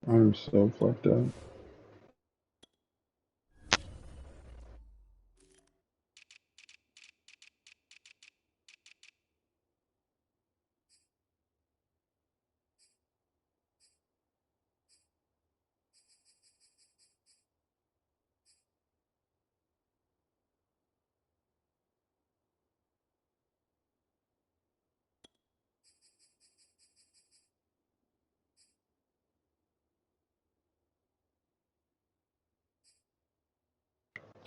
I'm so fucked up.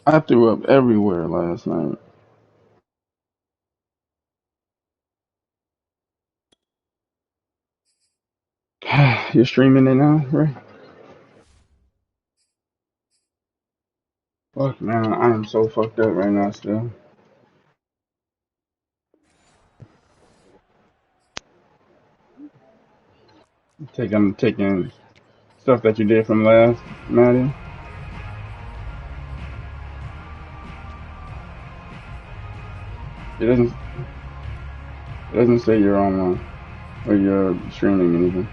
I threw up everywhere last night. You're streaming it now, right? Fuck man, I am so fucked up right now still. I'm taking stuff that you did from last Maddie. It doesn't say you're online or you're streaming anything.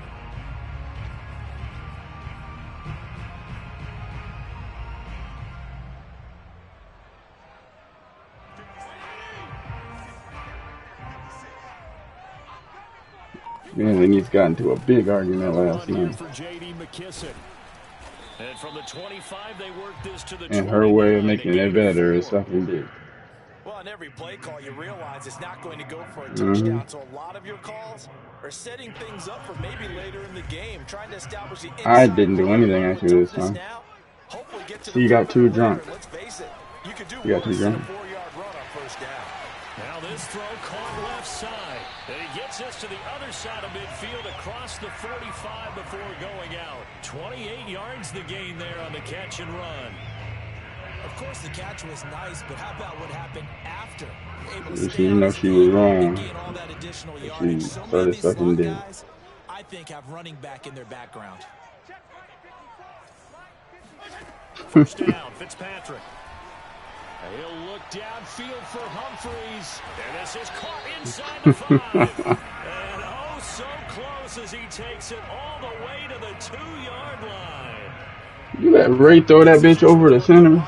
Man, and he's got into a big argument last night. And from the 25, they work this to the And her 20 way of now. making it better is sucking dick. Well, on every play call, you realize it's not going to go for a Mm-hmm. touchdown. So a lot of your calls are setting things up for maybe later in the game, trying to establish the I inside didn't do run, anything run with actually this toughness time. now. Hopefully get to the She got perimeter too later. drunk. And let's face it, you could do She got too worse than a drunk. 4-yard run on first down. Now this throw caught left side. And he gets this to the other side of midfield across the 45 before going out. 28 yards the gain there on the catch and run. Of course, the catch was nice, but how about what happened after? Able to She stay didn't on know his she was feet and wrong. gain all that additional She yardage. So many of started these sucking slot dick. guys, I think, have running back in their background. First down, Fitzpatrick. He'll look downfield for Humphreys. And this is caught inside the 5. And oh, so close as he takes it all the way to the 2-yard line. You let Ray throw that bitch over the center.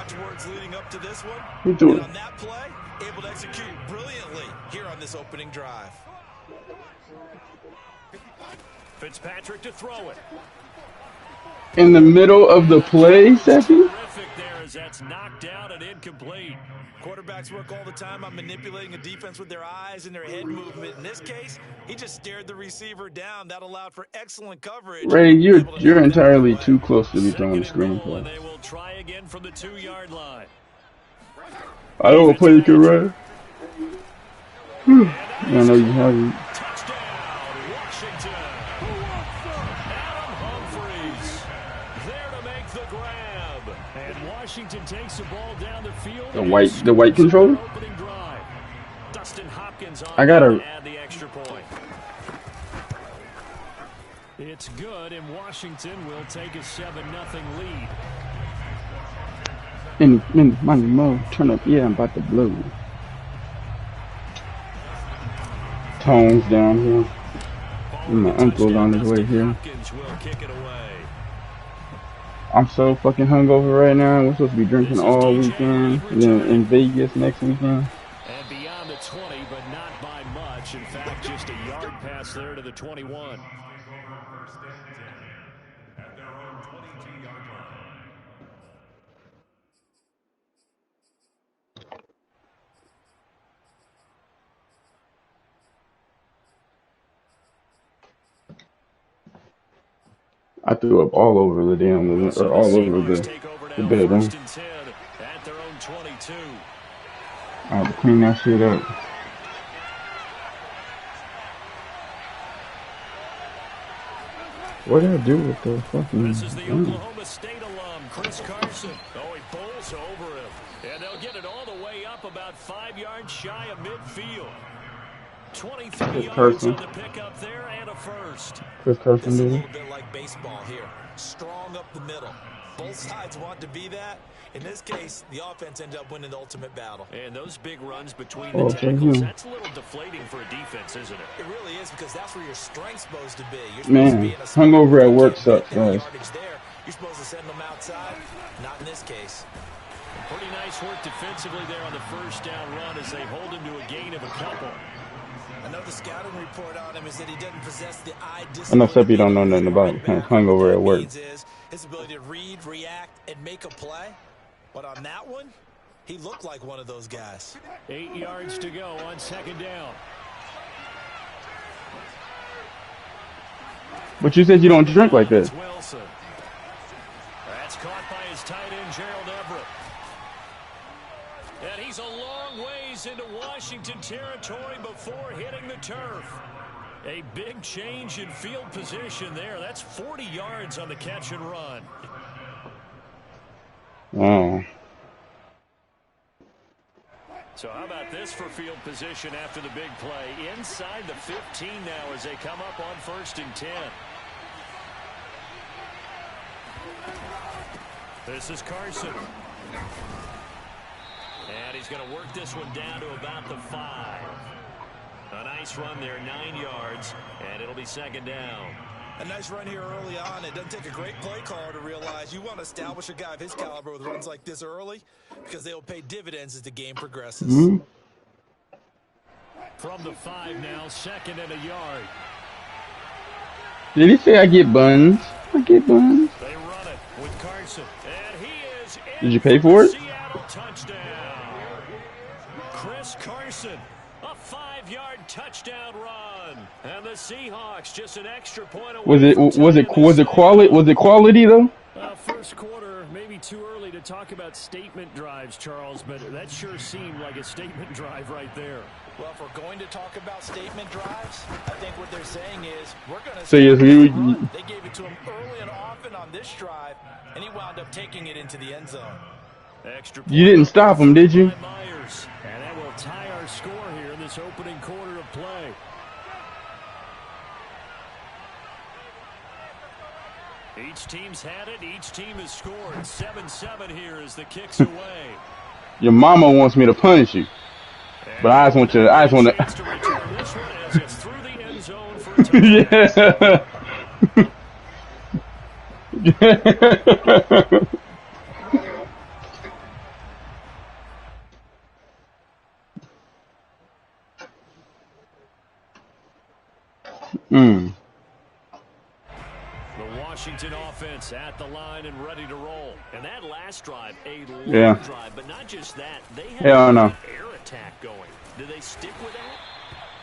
He threw And it. on that play, able to execute brilliantly here on this opening drive. Fitzpatrick to throw it. In the middle of the play, Seffy? Terrific there as that's knocked down and incomplete. Quarterbacks work all the time on manipulating a defense with their eyes and their head movement. In this case, he just stared the receiver down. That allowed for excellent coverage. Ray, Able to you're knock that one entirely away. too close to be throwing Second the and goal, screenplay. and they will try again from the 2-yard line. I don't want to play you can run. I know you haven't. Touchdown, Washington. Adam Humphreys there to make the grab. And Washington takes the ball down the field. The white controller? Opening drive. Dustin Hopkins on I gotta. to add the extra point. It's good, and Washington will take a 7-0 lead. Money, mo, turn up. Yeah, I'm about to blow. Tones down here. And my uncle's on his way here. I'm so fucking hungover right now. We're supposed to be drinking all weekend. And then in Vegas next weekend. And beyond the 20, but not by much. In fact, just a yard pass there to the 21. I threw up all over the damn living, or all over the bedroom. At their own 22. I have to clean that shit up. What did I do with the fucking... This is the Oklahoma State alum, Chris Carson. Oh, he bowls over him. And they'll get it all the way up about 5 yards shy of midfield. 23 Chris yards on Carson. the pickup there and a first. Chris This Carson, is a dude. little bit like baseball here. Strong up the middle. Both sides want to be that. In this case, the offense ended up winning the ultimate battle. And those big runs between the Oh, okay, tackles, him. that's a little deflating for a defense, isn't it? It really is, because that's where your strength's supposed to be. You're supposed to be Man, in a spot hungover where at you work can't sucks, get their guys. yardage there. You're supposed to send them outside. Not in this case. Pretty nice work defensively there on the first down run as they hold him to a gain of a couple. I know the scouting report on him is that he doesn't possess the eye I know discipline some of people being don't a know nothing leader about running back. hungover What at that work. means is his ability to read, react, and make a play. But on that one, he looked like one of those guys. 8 yards to go on second down. But you said you don't drink like It's that. Wilson. That's caught by his tight end, Gerald Everett. And he's a long ways into Washington territory before hitting the turf. A big change in field position there. That's 40 yards on the catch and run. Oh. So how about this for field position after the big play? Inside the 15 now as they come up on 1st and 10. This is Carson. And he's going to work this one down to about the 5. A nice run there, 9 yards, and it'll be second down. A nice run here early on. It doesn't take a great play caller to realize you want to establish a guy of his caliber with runs like this early, because they will pay dividends as the game progresses. Mm-hmm. From the 5 now, 2nd and a yard. Did he say I get buns? I get buns. They run it with Carson, and he is in. Did you pay for it? Seattle touchdown. Chris Carson, a 5-yard touchdown run, and the Seahawks just an extra point away. Was it quality though? First quarter, maybe too early to talk about statement drives, Charles, but that sure seemed like a statement drive right there. Well, if we're going to talk about statement drives, I think what they're saying is we're going to So yes, they gave it to him early and often on this drive, and he wound up taking it into the end zone. Extra You didn't stop him, did you? Myers, and that will tie our score here in this opening quarter of play. Each team's had it. Each team has scored. 7-7 here as the kick's away. Your mama wants me to punish you, but I just want to. I just want Chance to. to return this one as it's through the end zone for a touchdown. Yeah. Mm. The Washington offense at the line and ready to roll. And that last drive, a long drive, but not just that. They had an air attack going. Do they stick with that?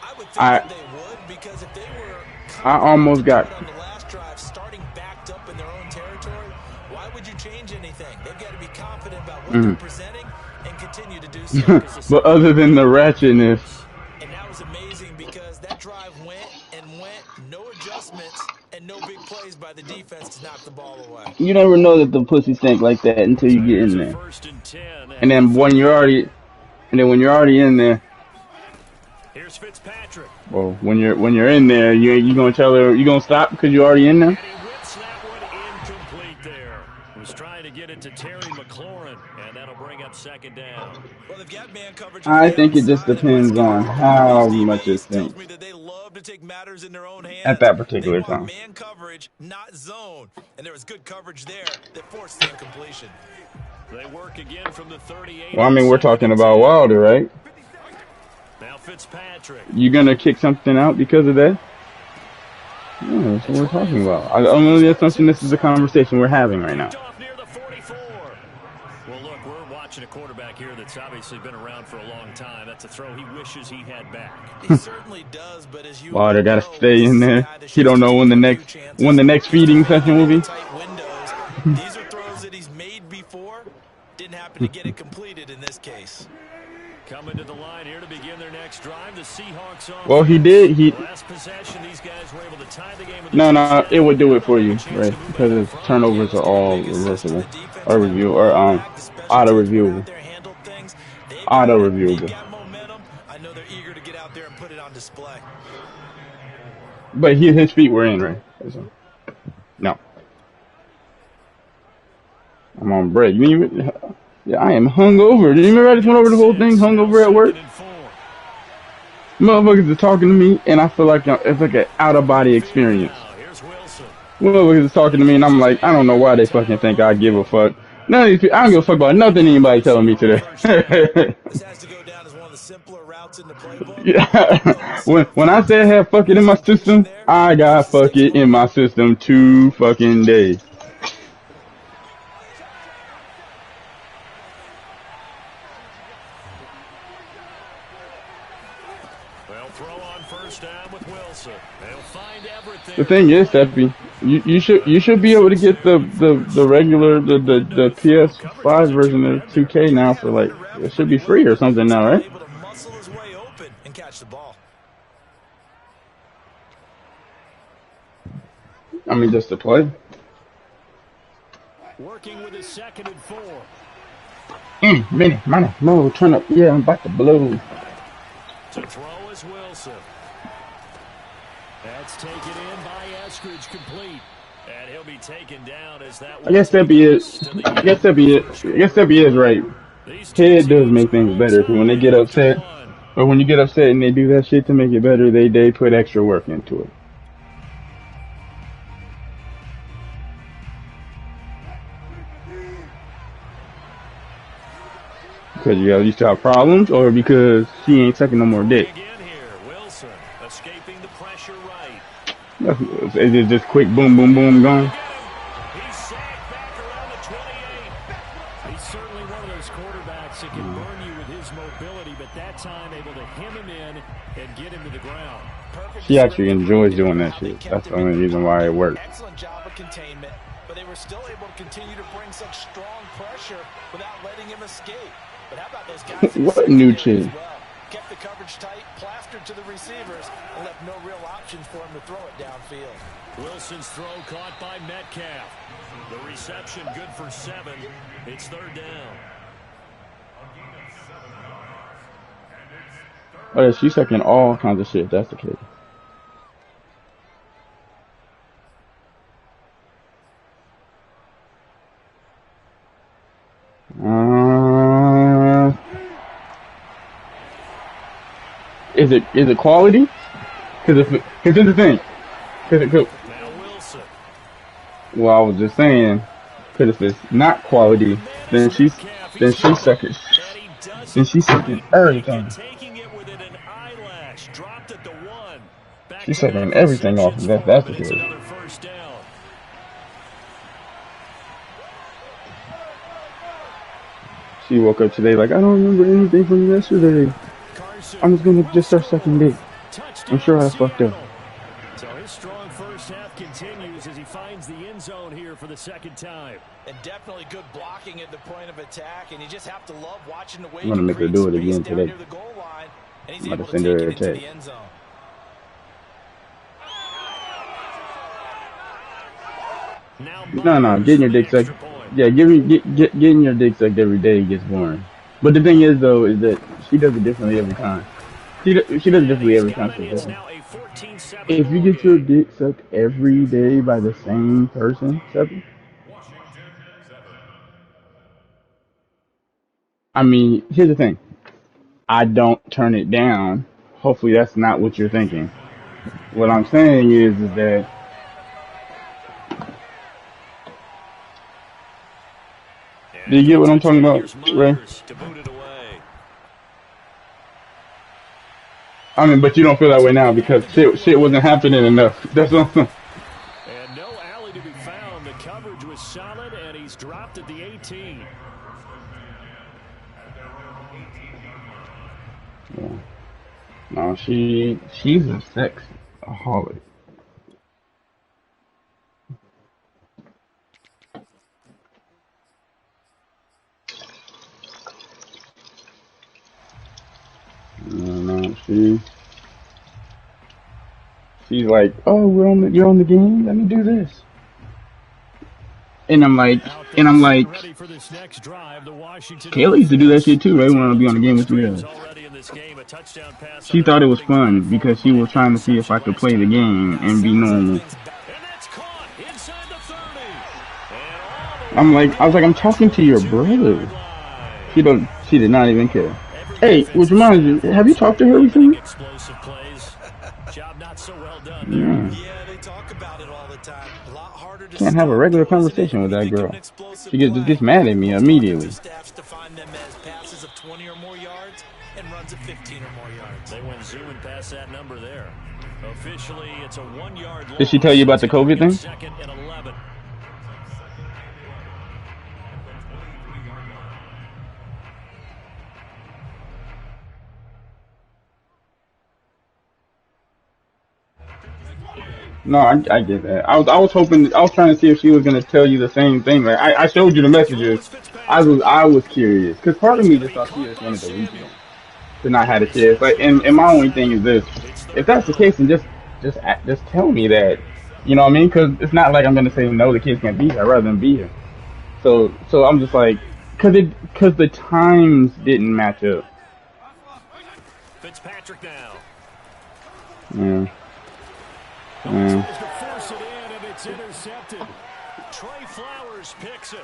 I would think that they would, because if they were I almost got on the last drive, starting backed up in their own territory, why would you change anything? They've got to be confident about what they're presenting and continue to do so. But other than the ratchetness. And that was amazing because that drive went, no adjustments, and no big plays by the defense to knock the ball away. You never know that the pussy stink like that until you get in there. And then when you're already in there. Here's Fitzpatrick. Well, when you're in there, you gonna tell her you gonna stop because you're already in there. And he whips that one incomplete there. Was trying to get it to Terry McLaurin, and that'll bring up second down. Well, they've got man coverage. I think it just depends on how much it stinks Me that they love to take matters in their own hands. at that particular They want time. man coverage, not zone, and there was good coverage there that forced the incompletion. They work again from the 38. Well, I mean, we're talking about Wilder, right? Now Fitzpatrick. You gonna kick something out because of that? Yeah, that's what we're talking about. I'm under the assumption this is a conversation we're having right now. Off near the 44. Well, look, we're watching a quarterback here that's obviously been around for a long time. That's a throw he wishes he had back. He certainly does, but as you Wilder gotta stay in there. He don't know when the next feeding session will be. These are throws that he's made before. Didn't happen to get it completed in this case. Coming to the line here to begin their next drive. The Seahawks on. Well, he did. Last possession, these guys were able to tie the game with No, it would do it for you, right? Because his turnovers are all reversible, or auto reviewable. Auto reviewable. I know they're eager to get out there and put it on display. But his feet were in, right? So, no. I'm on break. Yeah, I am hungover. Did you remember I just went over the whole thing hungover at work? Motherfuckers are talking to me, and I feel like it's like an out-of-body experience. Motherfuckers are talking to me, and I'm like, I don't know why they fucking think I give a fuck. None of these people, I don't give a fuck about nothing anybody telling me today. This has to go down as one of the simpler routes in the playbook. Yeah. when I said have fuck it in my system, I got fuck it in my system 2 fucking days. They'll throw on first down with Wilson. They'll find everything. The thing is, Steppy, you should be able to get the regular the PS5 version of 2K now for like it should be free or something now, right? Able to muscle his way open and catch the ball. I mean, just to play. Working with his 2nd and 4. Minnie, money, no, turn up. Yeah, I'm about to blow. To throw is Wilson. That's taken in by Eskridge, complete. And he'll be taken down as that. I guess Steppy is right. Head does make things better. Because when they get upset, or when you get upset and they do that shit to make it better, they put extra work into it. Because you used to have problems, or because she ain't sucking no more dick. Wilson escaping the pressure right. It's just quick boom, boom, boom, gone. He's sacked back around the 28. He's certainly one of those quarterbacks that can burn you with his mobility, but that time able to hem him in and get him to the ground. She actually enjoys doing that shit. That's the only reason why it works. Excellent job of containment, but they were still able to continue to bring such strong pressure without letting him escape. But how about those guys? What new chin? Well? Kept the coverage tight, plastered to the receivers, and left no real options for him to throw it downfield. Wilson's throw caught by Metcalf. The reception good for 7. It's 3rd down. Oh, yeah, she's sucking all kinds of shit. That's the case. Is it quality? Because here's the thing. Well, I was just saying, because if it's not quality, then she's sucking everything. She's sucking everything off. That's the case. She woke up today like, I don't remember anything from yesterday. I'm just start sucking dick. I'm sure I fucked up. So his strong first half continues as he finds the end zone here for the 2nd time. And definitely good blocking at the point of attack, and you just have to love watching the way I'm gonna make her do it again today. I'm gonna send her a text. No, getting your dick sucked. Yeah, getting your dick sucked every day gets boring. But the thing is, though, is that she does it differently every time. She does it differently every time. If you get your dick sucked every day by the same person, I mean, here's the thing. I don't turn it down. Hopefully that's not what you're thinking. What I'm saying is that do you get what I'm talking about, Ray? I mean, but you don't feel that way now because shit wasn't happening enough. That's what I'm. And no alley to be found. The coverage was solid, and he's dropped at the 18. Yeah. No, she's a sexaholic. No, she's like, oh, you're on the game. Let me do this. And I'm like, Kayla used to do that shit too, right? When I'll be on the game with you guys. this game, a touchdown pass. She thought it was fun because she was trying to see if I could play the game and be normal. And that's caught inside the 30. I was like, I'm talking to your brother. She did not even care. Hey, which reminds you, have you talked to her recently? Explosive plays. Job not so well done. Yeah. Yeah, they talk about it all the time. A lot harder to Can't have a regular conversation with that girl. She just gets mad at me immediately. Staffs define them as passes of 20 or more yards and runs of 15 or more yards. They went zooming past that number there. Officially, it's a 1 yard loss. Did she tell you about the COVID thing? Second and 11. No, I get that. I was trying to see if she was gonna tell you the same thing. Like I showed you the messages. I was curious because part of me just thought she just wanted to reach them to not have a chance. Like, and my only thing is this: if that's the case, then just tell me that. You know what I mean? Because it's not like I'm gonna say no, the kids can't be here. I'd rather than be here. So I'm just like, because the times didn't match up. Fitzpatrick now. Yeah. Tries to force it in, and it's intercepted. Trey Flowers picks it.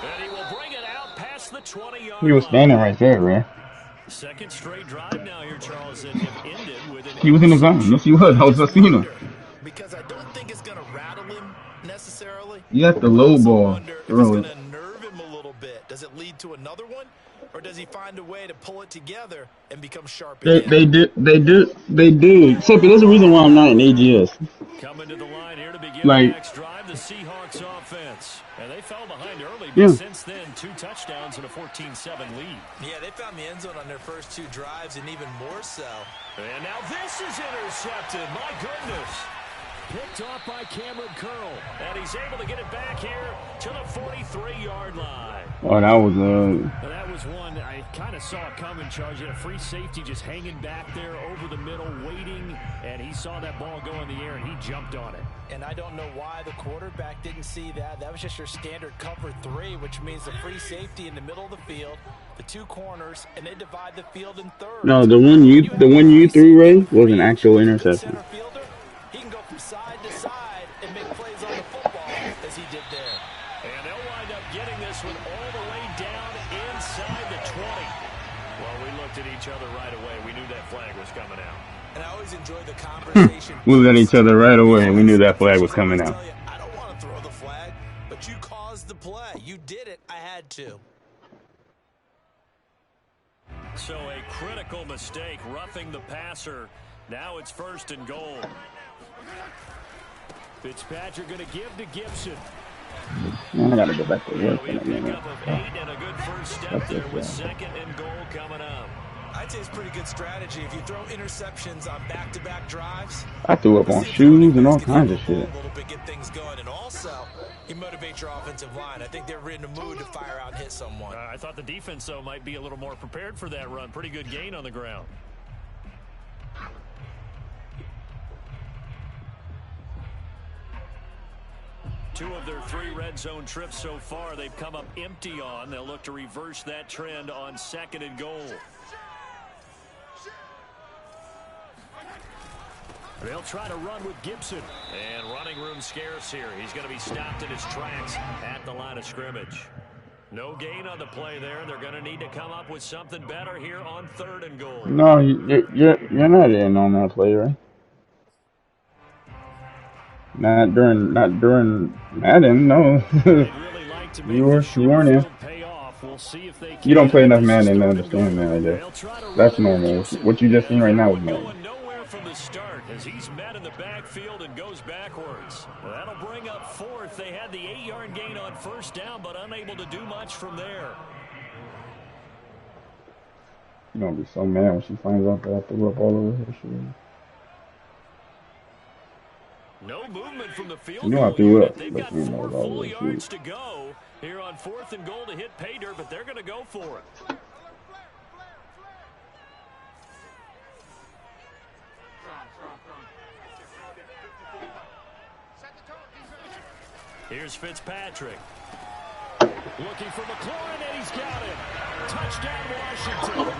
And he will bring it out past the 20-yard line. He was standing right there, man. Second straight drive now here, Charles, that have ended with an He was in the zone. Yes, he was. I was just seeing him. Because I don't think it's going to rattle him necessarily. You have to low ball. It's going to nerve him a little bit. Does it lead to another one? Or does he find a way to pull it together and become sharp again? They do. Except there's a reason why I'm not in AGS. Coming to the line here to begin Like, the next drive, the Seahawks offense. And they fell behind early, but since then, 2 touchdowns and a 14-7 lead. Yeah, they found the end zone on their first 2 drives, and even more so. And now this is intercepted. My goodness. Picked off by Cameron Curl. And he's able to get it back here to the 43-yard line. Oh, that was That was one I kind of saw it coming, Charge. A free safety just hanging back there over the middle, waiting, and he saw that ball go in the air, and he jumped on it. And I don't know why the quarterback didn't see that. That was just your standard cover 3, which means the free safety in the middle of the field, the 2 corners, and they divide the field in thirds. No, the one you threw, Ray, was an actual interception. He can go from side to side and make plays on the football as he did there. And they'll wind up getting this one all the way down inside the 20. Well, we looked at each other right away. We knew that flag was coming out. And I always enjoy the conversation. We looked at each other right away. We knew that flag was coming out. I don't want to throw the flag, but you caused the play. You did it. I had to. So a critical mistake, roughing the passer. Now it's 1st and goal. Fitzpatrick going to give to Gibson. Man, I gotta go back to work in a minute. Pickup of 8 and a good first step there with 2nd and goal coming up. I'd say it's pretty good strategy. If you throw interceptions on back-to-back drives, I threw up on shoes and all kinds of shit. A little bit, get things going, and also you motivate your offensive line. I think they're in the mood to fire out and hit someone. I thought the defense, though, might be a little more prepared for that run. Pretty good gain on the ground. Two of their 3 red zone trips so far, they've come up empty on. They'll look to reverse that trend on 2nd and goal. They'll try to run with Gibson. And running room scarce here. He's going to be stopped in his tracks at the line of scrimmage. No gain on the play there. They're going to need to come up with something better here on 3rd and goal. No, you're not in on that play, right? Not during Madden, no. you weren't in. You don't play enough Madden to understand that, I guess. That's normal. What you just seen right now was Madden. Nowhere from the start as he's met in the backfield and goes backwards. That'll bring up 4th. They had the 8-yard gain on 1st down, but unable to do much from there. You're gonna be so mad when she finds out that I threw up all over her shoes. No movement from the field. You know I threw up. They've got 4 full yards to go here on 4th and goal to hit pay dirt, but they're going to go for it. Here's Fitzpatrick. Looking for McLaurin, and he's got it. Touchdown, Washington.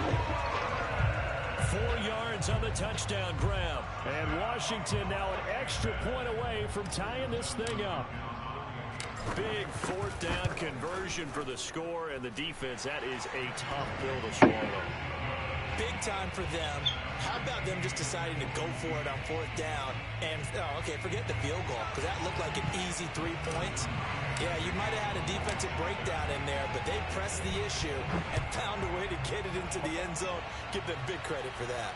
the touchdown grab. And Washington now an extra point away from tying this thing up. Big fourth down conversion for the score, and the defense, that is a tough pill to swallow. Big time for them. How about them just deciding to go for it on fourth down? And, okay, forget the field goal, because that looked like an easy 3 points. Yeah, you might have had a defensive breakdown in there, but they pressed the issue and found a way to get it into the end zone. Give them big credit for that.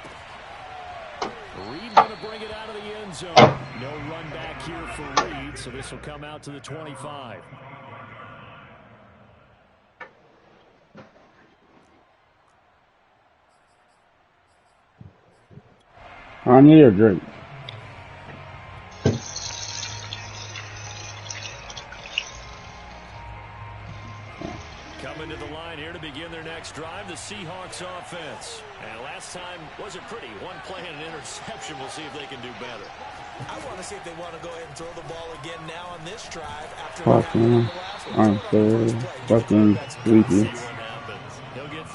Reed going to bring it out of the end zone. No run back here for Reed, so this will come out to the 25. Kanye or Drake? Coming to the line here to begin their next drive, the Seahawks offense. And last time wasn't pretty. One play and an interception. We'll see if they can do better. I want to see if they want to go ahead and throw the ball again now on this drive after Fucking, I'm so fucking sleepy.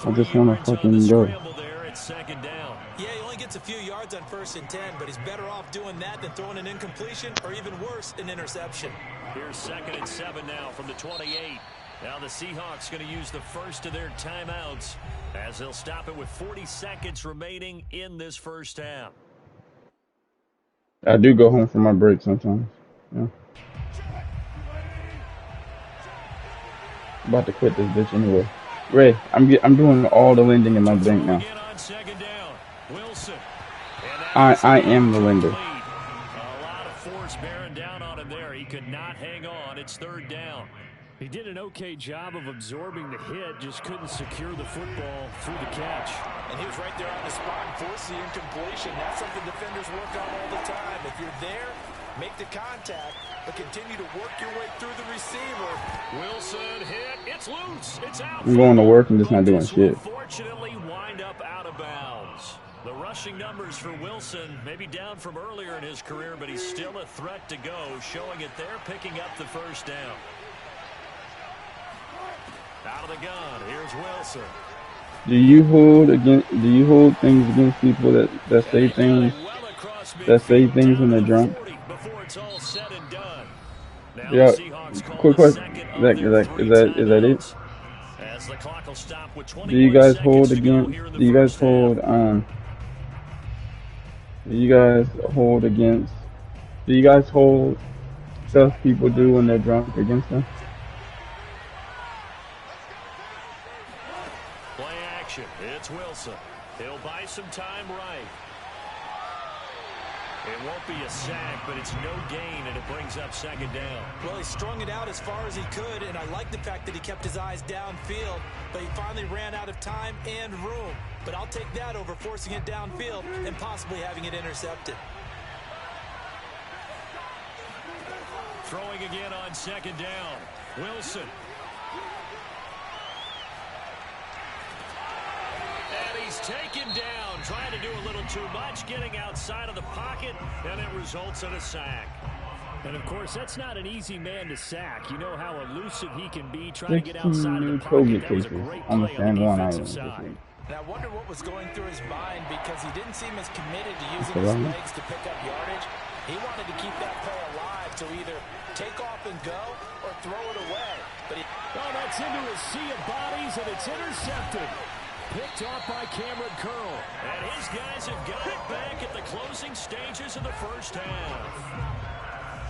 I just want to fucking go. Second down. Yeah, he only gets a few yards on 1st and 10, but he's better off doing that than throwing an incompletion or even worse, an interception. Here's 2nd and 7 now from the 28. Now the Seahawks going to use the first of their timeouts as they'll stop it with 40 seconds remaining in this first half. I do go home for my break sometimes. Yeah. About to quit this bitch anyway. Ray, I'm doing all the lending in my bank now. I am the lender. A lot of force bearing down on him there. He could not hang on. It's 3rd down. He did an okay job of absorbing the hit, just couldn't secure the football through the catch. And he was right there on the spot and forced the incompletion. That's something defenders work on all the time. If you're there, make the contact, but continue to work your way through the receiver. Wilson hit. It's loose. It's out. I'm going to work and just not doing shit. Unfortunately, wind up out of bounds. The rushing numbers for Wilson may be down from earlier in his career, but he's still a threat to go, showing it there, picking up the first down. Out of the gun, here's Wilson. Do you hold things against people that say things when they're drunk? Before it's all said and done. Yeah. Quick question. Is that it? As the clock will stop with 21 Do you guys hold seconds to go here in the first half. Do you guys hold stuff people do when they're drunk against them? Play action. It's Wilson. He'll buy some time right. It won't be a sack, but it's no gain, and it brings up 2nd down. Well, he strung it out as far as he could, and I like the fact that he kept his eyes downfield, but he finally ran out of time and room. But I'll take that over forcing it downfield and possibly having it intercepted. Throwing again on 2nd down. Wilson. And he's taken down, trying to do a little too much, getting outside of the pocket, and it results in a sack. And, of course, that's not an easy man to sack. You know how elusive he can be trying to get outside of the pocket. That was a great play on the defensive side. And I wonder what was going through his mind, because he didn't seem as committed to using his legs to pick up yardage. He wanted to keep that play alive to either take off and go or throw it away. But that's into a sea of bodies, and it's intercepted. Picked off by Cameron Curl. And his guys have got it back at the closing stages of the first half.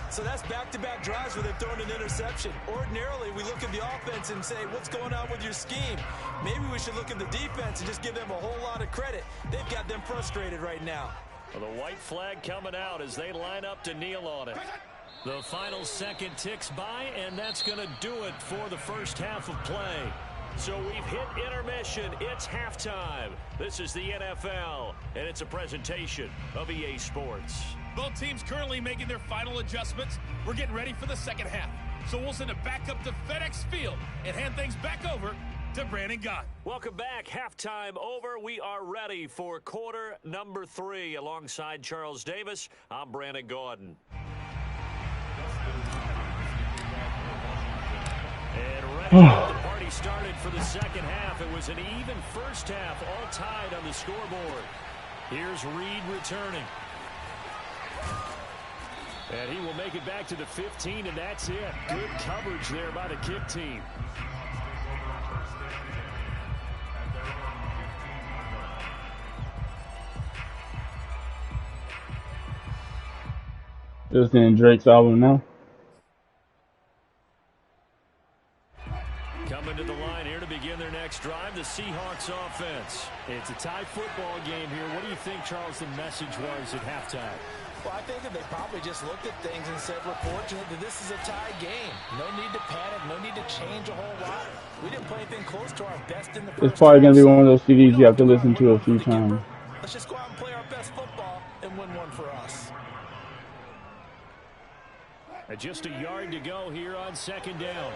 So that's back-to-back drives where they've thrown an interception. Ordinarily, we look at the offense and say, what's going on with your scheme? Maybe we should look at the defense and just give them a whole lot of credit. They've got them frustrated right now. Well, the white flag coming out as they line up to kneel on it. The final second ticks by, and that's going to do it for the first half of play. So we've hit intermission. It's halftime. This is the NFL, and it's a presentation of EA Sports. Both teams currently making their final adjustments. We're getting ready for the second half. So we'll send it back up to FedEx Field and hand things back over to Brandon Gott. Welcome back. Halftime over. We are ready for quarter number 3. Alongside Charles Davis, I'm Brandon Gordon. And ready to get the party started for the second half. It was an even first half, all tied on the scoreboard. Here's Reed returning. And he will make it back to the 15, and that's it. Good coverage there by the kick team. Just in Drake's album now. Coming to the line here to begin their next drive, the Seahawks offense. It's a tie football game here. What do you think, Charles, the message was at halftime? Well, I think that they probably just looked at things and said, we're fortunate that this is a tie game. No need to panic. No need to change a whole lot. We didn't play anything close to our best in the first half. It's probably going to be one of those CDs you have to listen to a few times. Let's just go out and play our best football and win one for us. Just a yard to go here on second down.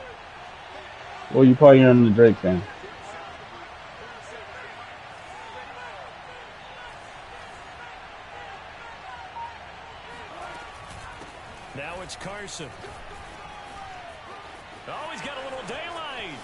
Well, you probably hearing the Drake fan. Now it's Carson. Oh, he's got a little daylight.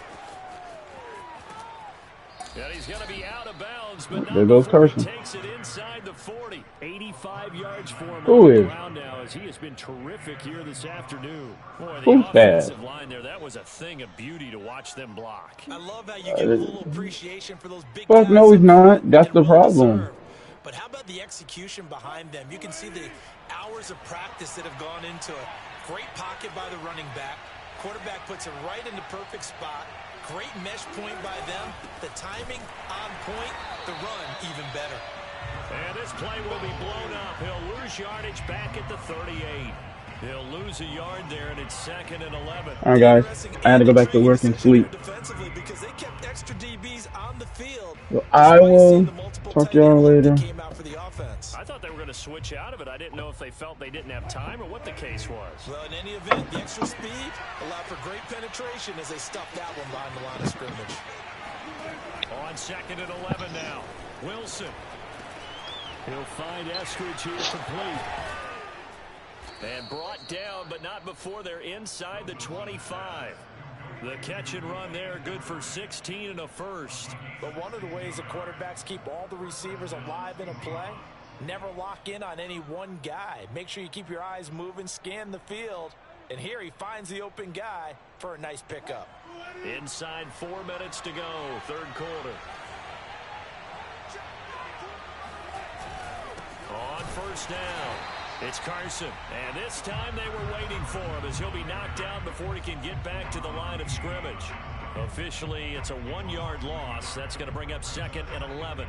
And he's going to be out of bounds, but there goes Carson. Takes it inside the 40. 85 yards for him on the ground now, as he has been terrific here this afternoon. Boy, the Who's offensive bad? line there, that was a thing of beauty to watch them block. I love how you give a little appreciation for those big But guys. no, he's not. That's the problem. But how about the execution behind them? You can see the hours of practice that have gone into it. Great pocket by the running back. Quarterback puts it right in the perfect spot. Great mesh point by them. The timing on point. The run even better. And this play will be blown up. He'll lose yardage back at the 38. He'll lose a yard there, and it's 2nd and 11. All right, guys. I had to go back to work and sleep. Because they kept extra DBs on the field. So I will talk to y'all later. I thought they were going to switch out of it. I didn't know if they felt they didn't have time or what the case was. Well, in any event, the extra speed allowed for great penetration as they stuffed that one behind the line of scrimmage. On 2nd and 11 now. Wilson. He'll find Eskridge here complete. And brought down, but not before they're inside the 25. The catch and run there, good for 16 and a first. But one of the ways the quarterbacks keep all the receivers alive in a play, never lock in on any one guy. Make sure you keep your eyes moving, scan the field. And here he finds the open guy for a nice pickup. Inside 4 minutes to go, third quarter. On first down, it's Carson. And this time they were waiting for him as he'll be knocked out before he can get back to the line of scrimmage. Officially, it's a 1-yard loss. That's going to bring up 2nd and 11.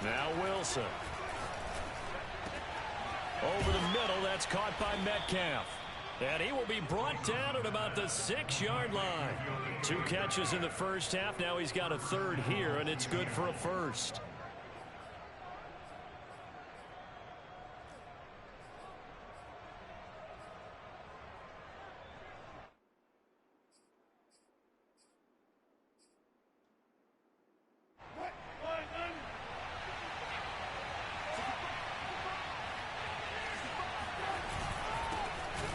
Now Wilson. Over the middle, that's caught by Metcalf. And he will be brought down at about the 6-yard line. 2 catches in the first half. Now he's got a third here, and it's good for a first.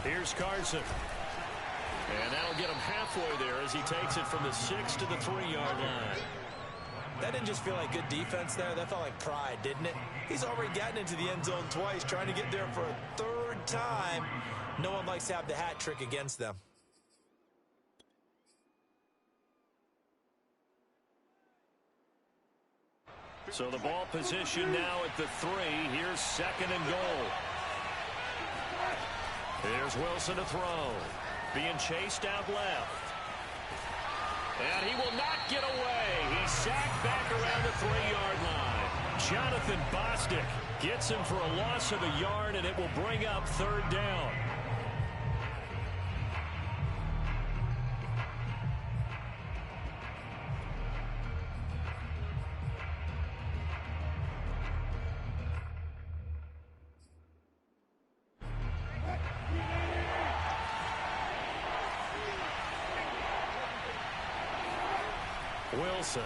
Here's Carson. And that'll get him halfway there as he takes it from the 6 to the 3-yard line. That didn't just feel like good defense there. That felt like pride, didn't it? He's already gotten into the end zone twice, trying to get there for a third time. No one likes to have the hat trick against them. So the ball position now at the 3. Here's 2nd and goal. Here's Wilson to throw. Being chased out left. And he will not get away. He's sacked back around the 3-yard line. Jonathan Bostic gets him for a loss of a yard, and it will bring up 3rd down. Wilson.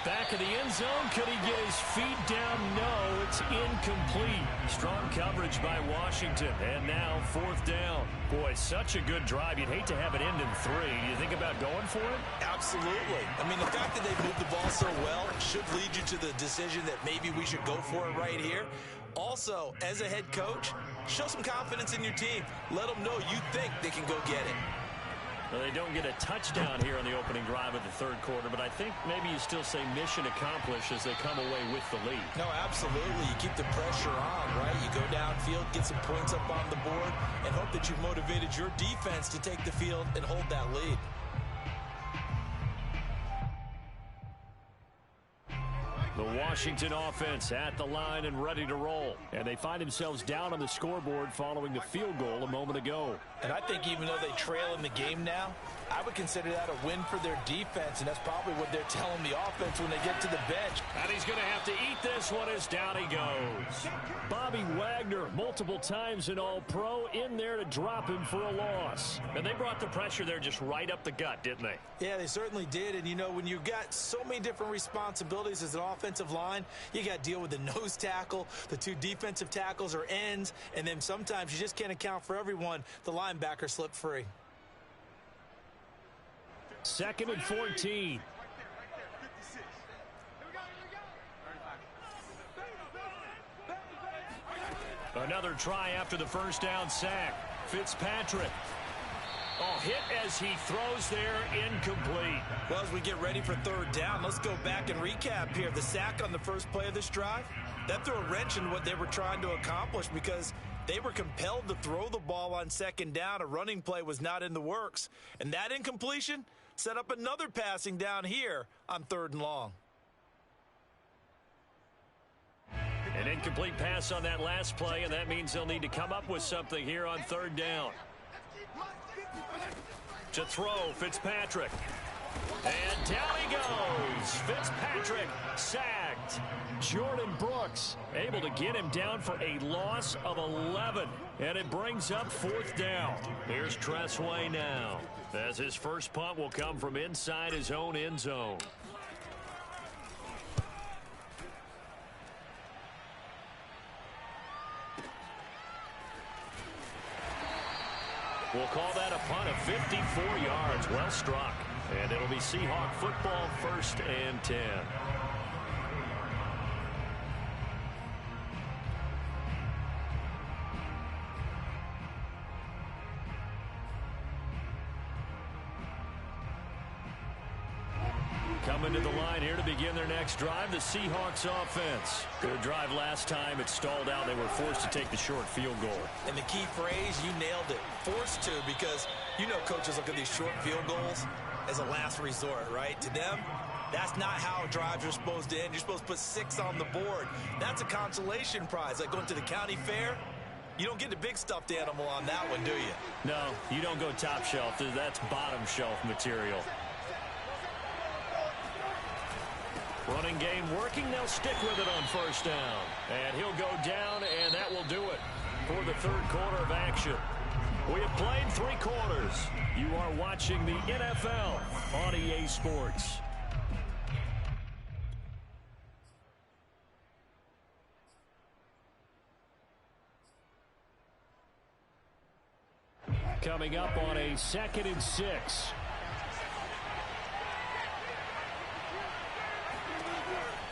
Back of the end zone. Could he get his feet down? No. It's incomplete. Strong coverage by Washington. And now 4th down. Boy, such a good drive. You'd hate to have it end in 3. Do you think about going for it? Absolutely. I mean, the fact that they've moved the ball so well should lead you to the decision that maybe we should go for it right here. Also, as a head coach, show some confidence in your team. Let them know you think they can go get it. Well, they don't get a touchdown here on the opening drive of the 3rd quarter, but I think maybe you still say mission accomplished as they come away with the lead. No, absolutely. You keep the pressure on, right? You go downfield, get some points up on the board, and hope that you've motivated your defense to take the field and hold that lead. The Washington offense at the line and ready to roll. And they find themselves down on the scoreboard following the field goal a moment ago. And I think even though they trail in the game now, I would consider that a win for their defense, and that's probably what they're telling the offense when they get to the bench. And he's going to have to eat this one as down he goes. Bobby Wagner, multiple times an All-Pro, in there to drop him for a loss. And they brought the pressure there just right up the gut, didn't they? Yeah, they certainly did. And, you know, when you've got so many different responsibilities as an offensive line, you got to deal with the nose tackle, the 2 defensive tackles or ends, and then sometimes you just can't account for everyone. The linebacker slipped free. 2nd and 14. Another try after the 1st down sack. Fitzpatrick. Oh, hit as he throws there, incomplete. Well, as we get ready for 3rd down, let's go back and recap here. The sack on the first play of this drive, that threw a wrench in what they were trying to accomplish because they were compelled to throw the ball on 2nd down. A running play was not in the works. And that incompletion set up another passing down here on 3rd and long. An incomplete pass on that last play, and that means they'll need to come up with something here on 3rd down. To throw, Fitzpatrick. And down he goes. Fitzpatrick sacked. Jordan Brooks able to get him down for a loss of 11. And it brings up 4th down. Here's Tressway now, as his first punt will come from inside his own end zone. We'll call that a punt of 54 yards. Well struck. And it'll be Seahawk football, 1st and 10. Coming to the line here to begin their next drive, the Seahawks offense. Good drive last time. It stalled out. They were forced to take the short field goal. And the key phrase, you nailed it. Forced to, because you know coaches look at these short field goals as a last resort, right? To them, that's not how drives are supposed to end. You're supposed to put 6 on the board. That's a consolation prize. Like going to the county fair, you don't get the big stuffed animal on that one, do you? No, you don't go top shelf. That's bottom shelf material. Running game working. They'll stick with it on 1st down. And he'll go down, and that will do it for the 3rd quarter of action. We have played 3 quarters. You are watching the NFL on EA Sports. Coming up on a 2nd and 6.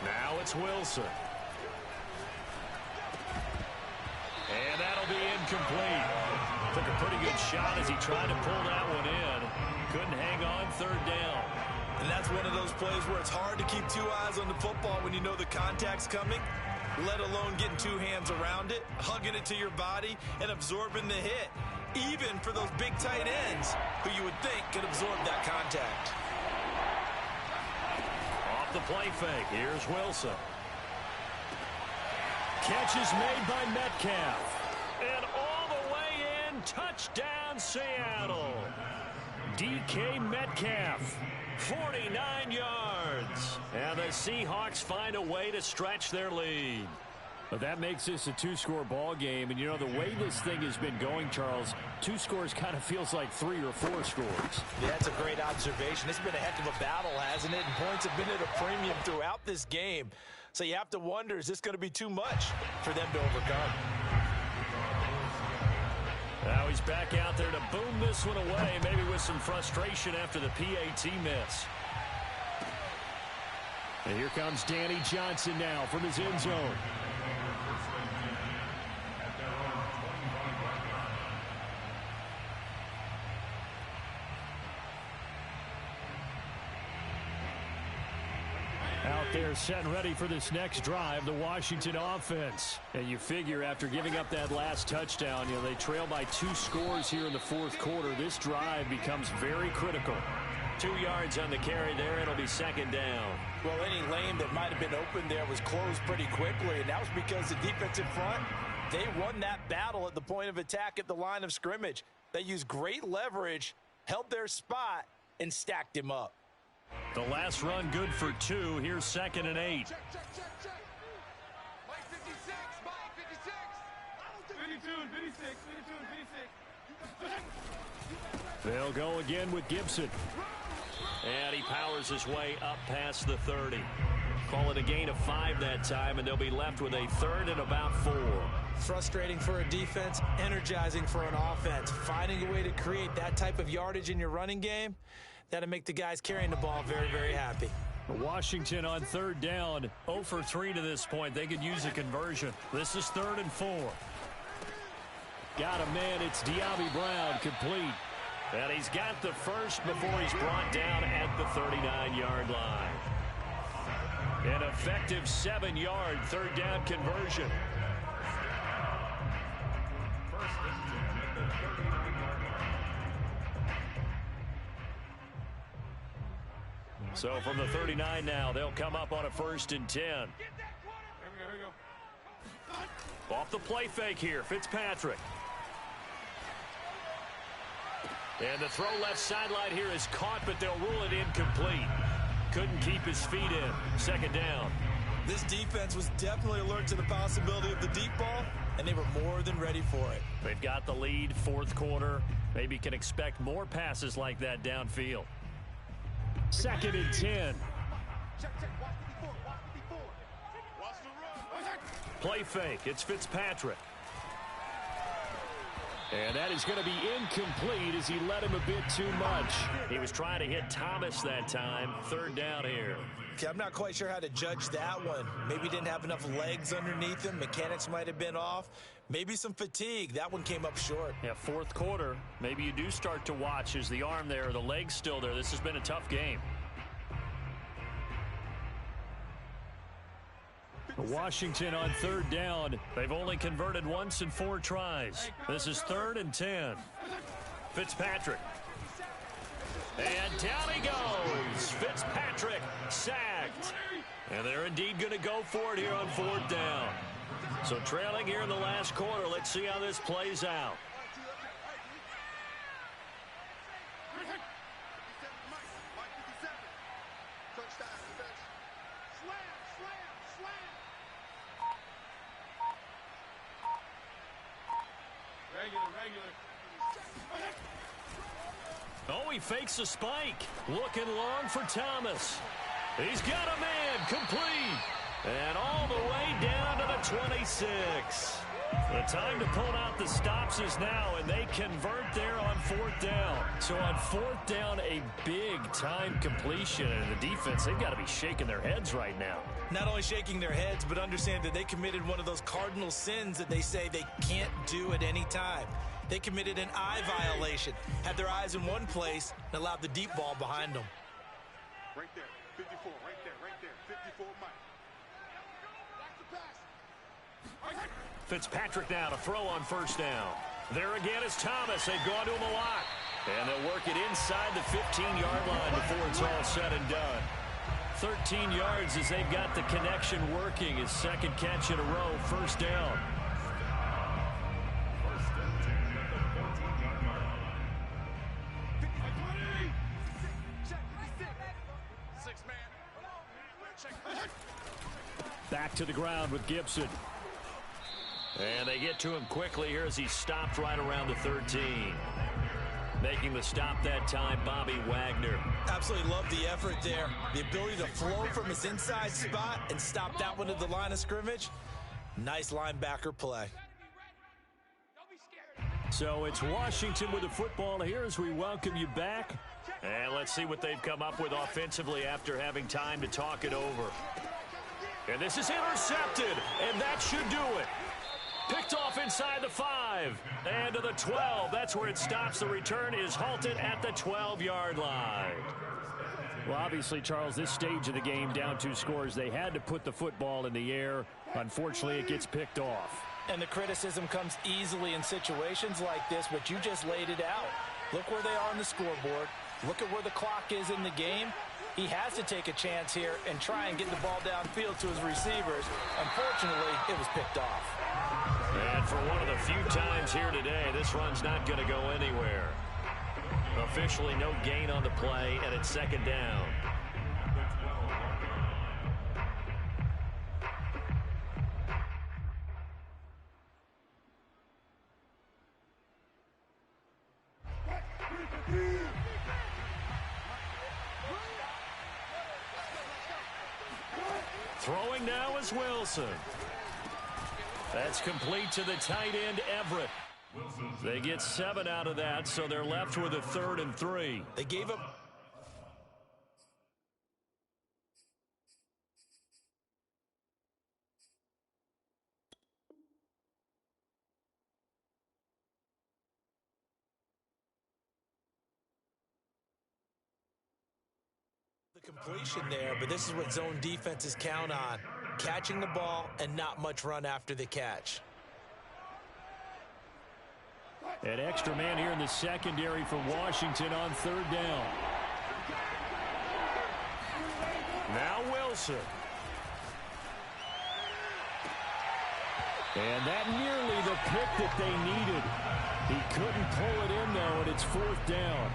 Now it's Wilson. And that'll be incomplete. Took a pretty good shot as he tried to pull that one in. Couldn't hang on 3rd down. And that's one of those plays where it's hard to keep 2 eyes on the football when you know the contact's coming, let alone getting 2 hands around it, hugging it to your body, and absorbing the hit. Even for those big tight ends who you would think could absorb that contact. Off the play fake, here's Wilson. Catch is made by Metcalf. And all the way in, touchdown Seattle. DK Metcalf, 49 yards. And the Seahawks find a way to stretch their lead. But that makes this a 2-score ball game. And, you know, the way this thing has been going, Charles, 2 scores kind of feels like 3 or 4 scores. Yeah, that's a great observation. It's been a heck of a battle, hasn't it? And points have been at a premium throughout this game. So you have to wonder, is this going to be too much for them to overcome? Now he's back out there to boom this one away, maybe with some frustration after the PAT miss. And here comes Danny Johnson now from his end zone. Out there set and ready for this next drive, the Washington offense. And you figure after giving up that last touchdown, they trail by 2 scores here in the fourth quarter. This drive becomes very critical. 2 yards on the carry there. It'll be second down. Well, any lane that might have been open there was closed pretty quickly, and that was because the defensive front, they won that battle at the point of attack at the line of scrimmage. They used great leverage, held their spot, and stacked him up. The last run good for 2. Here's 2nd and 8. Check. Mike 56, Mike 56. 52 and 56. They'll go again with Gibson. And he powers his way up past the 30. Call it a gain of 5 that time, and they'll be left with a 3rd and about 4. Frustrating for a defense, energizing for an offense. Finding a way to create that type of yardage in your running game, that'll make the guys carrying the ball very, very happy. Washington on 3rd down, 0 for 3 to this point. They could use a conversion. This is 3rd and 4. Got a man. It's Diaby Brown, complete. And he's got the first before he's brought down at the 39-yard line. An effective 7-yard 3rd down conversion. So from the 39 now, they'll come up on a 1st and 10. Here we go. Off the play fake here, Fitzpatrick. And the throw left sideline here is caught, but they'll rule it incomplete. Couldn't keep his feet in. 2nd down. This defense was definitely alert to the possibility of the deep ball, and they were more than ready for it. They've got the lead, 4th quarter. Maybe can expect more passes like that downfield. 2nd and 10. Check. Watch 54. Watch the run. Play fake. It's Fitzpatrick. And that is going to be incomplete as he let him a bit too much. He was trying to hit Thomas that time. 3rd down here. Okay, I'm not quite sure how to judge that one. Maybe he didn't have enough legs underneath him. Mechanics might have been off. Maybe some fatigue. That one came up short. Yeah, 4th quarter. Maybe you do start to watch. Is the arm there or the leg's still there? This has been a tough game. Washington on 3rd down. They've only converted once in 4 tries. This is 3rd and 10. Fitzpatrick. And down he goes. Fitzpatrick sacked. And they're indeed going to go for it here on 4th down. So trailing here in the last quarter. Let's see how this plays out. Oh, he fakes a spike. Looking long for Thomas. He's got a man, complete. And all the way down to the 26. The time to pull out the stops is now, and they convert there on 4th down. So on 4th down, a big-time completion. And the defense, they've got to be shaking their heads right now. Not only shaking their heads, but understand that they committed one of those cardinal sins that they say they can't do at any time. They committed an eye violation, had their eyes in one place, and allowed the deep ball behind them. Right there, 54, right there, 54, Mike. Fitzpatrick now to throw on 1st down. There again is Thomas. They've gone to him a lot. And they'll work it inside the 15-yard line before it's all said and done. 13 yards as they've got the connection working. His 2nd catch in a row, 1st down. Back to the ground with Gibson. And they get to him quickly here as he stopped right around the 13. Making the stop that time, Bobby Wagner. Absolutely love the effort there. The ability to flow from his inside spot and stop that one at the line of scrimmage. Nice linebacker play. So it's Washington with the football here as we welcome you back. And let's see what they've come up with offensively after having time to talk it over. And this is intercepted, and that should do it. Picked off inside the 5 and to the 12. That's where it stops. The return is halted at the 12-yard line. Well, obviously, Charles, this stage of the game, down 2 scores, they had to put the football in the air. Unfortunately, it gets picked off. And the criticism comes easily in situations like this, but you just laid it out. Look where they are on the scoreboard. Look at where the clock is in the game. He has to take a chance here and try and get the ball downfield to his receivers. Unfortunately, it was picked off. And for one of the few times here today, this run's not going to go anywhere. Officially no gain on the play, and it's second down. Throwing now is Wilson. That's complete to the tight end, Everett. They get 7 out of that, so they're left with a 3rd and 3. They gave up. The completion there, but this is what zone defenses count on. Catching the ball and not much run after the catch. An extra man here in the secondary for Washington on 3rd down. Now Wilson. And that nearly the pick that they needed. He couldn't pull it in, though, and it's 4th down.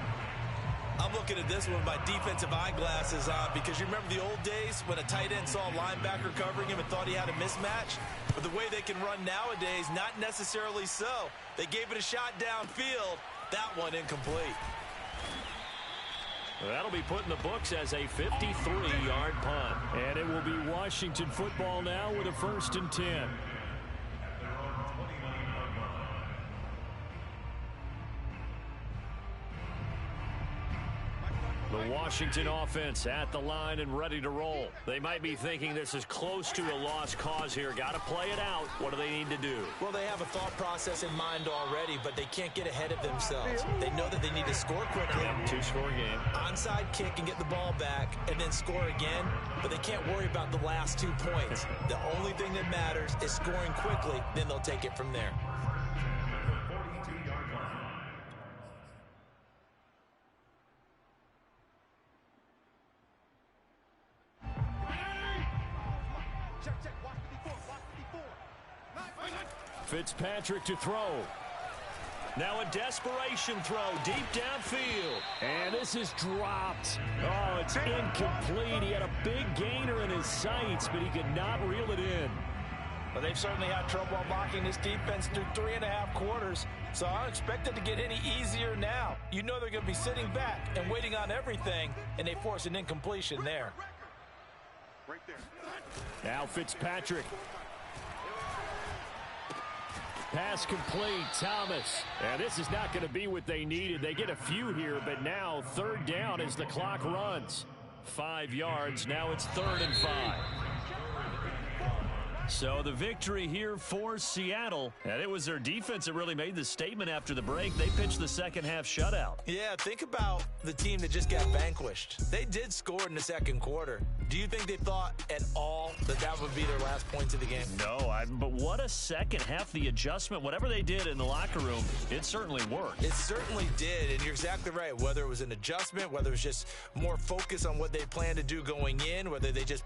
I'm looking at this one with my defensive eyeglasses on because you remember the old days when a tight end saw a linebacker covering him and thought he had a mismatch? But the way they can run nowadays, not necessarily so. They gave it a shot downfield. That one incomplete. That'll be put in the books as a 53-yard punt. And it will be Washington football now with a 1st and 10. The Washington offense at the line and ready to roll. They might be thinking this is close to a lost cause here. Got to play it out. What do they need to do? Well, they have a thought process in mind already, but they can't get ahead of themselves. They know that they need to score quickly. Yep, 2-score game. Onside kick and get the ball back and then score again, but they can't worry about the last 2 points. The only thing that matters is scoring quickly, then they'll take it from there. Fitzpatrick to throw. Now a desperation throw deep downfield. And this is dropped. Oh, it's incomplete. He had a big gainer in his sights, but he could not reel it in. Well, they've certainly had trouble unlocking this defense through 3.5 quarters, so I don't expect it to get any easier now. You know they're going to be sitting back and waiting on everything, and they force an incompletion there. Right there. Now Fitzpatrick. Pass complete, Thomas. And this is not going to be what they needed. They get a few here, but now 3rd down as the clock runs. 5 yards, now it's 3rd and 5. So the victory here for Seattle. And it was their defense that really made the statement after the break. They pitched the second half shutout. Yeah, think about the team that just got vanquished. They did score in the second quarter. Do you think they thought at all that that would be their last points of the game? No, but what a second half. The adjustment, whatever they did in the locker room, it certainly worked. It certainly did, and you're exactly right. Whether it was an adjustment, whether it was just more focus on what they planned to do going in, whether they just